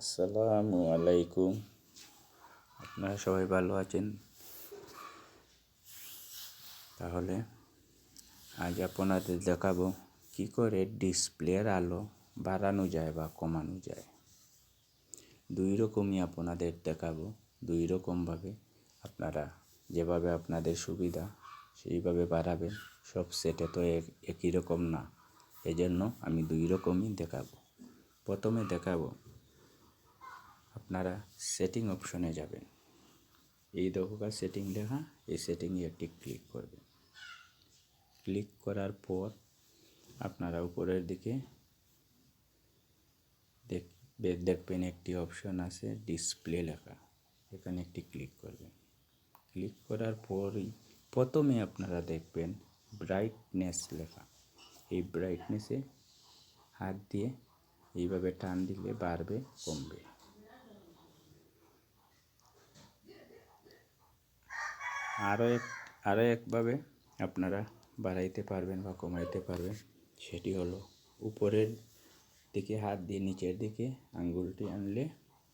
আসসালামু আলাইকুম। আপনারা সবাই ভালো আছেন? তাহলে আজ আপনাদের দেখাবো কি করে ডিসপ্লের আলো বাড়ানো যায় বা কমানো যায়। দুই রকমই আপনাদের দেখাবো, দুই রকমভাবে আপনারা যেভাবে আপনাদের সুবিধা সেইভাবে বাড়াবেন। সব সেটে তো একই রকম না, এজন্য আমি দুই রকমই দেখাবো। প্রথমে দেখাবো আপনারা সেটিং অপশনে যাবেন। এই দেখো সেটিং লেখা, এই সেটিংয়ে একটি ক্লিক করবেন। ক্লিক করার পর আপনারা উপরের দিকে দেখবেন একটি অপশন আছে ডিসপ্লে লেখা, এখানে একটি ক্লিক করবেন। ক্লিক করার পরই প্রথমে আপনারা দেখবেন ব্রাইটনেস লেখা। এই ব্রাইটনেসে হাত দিয়ে এইভাবে টান দিলে বাড়বে কমবে। আরও একভাবে আপনারা বাড়াইতে পারবেন বা কমাইতে পারবেন, সেটি হলো উপরের দিকে হাত দিয়ে নিচের দিকে আঙ্গুলটি আনলে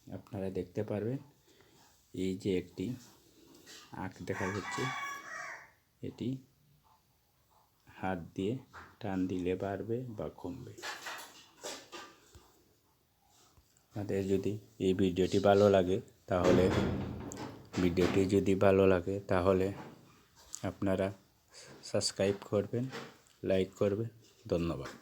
আপনারা দেখতে পারবেন এই যে একটি আঁক দেখা যাচ্ছে, এটি হাত দিয়ে টান দিলে বাড়বে বা কমবে। আপনাদের যদি এই ভিডিওটি ভালো লাগে তাহলে আপনারা সাবস্ক্রাইব করবেন, লাইক করবেন। ধন্যবাদ।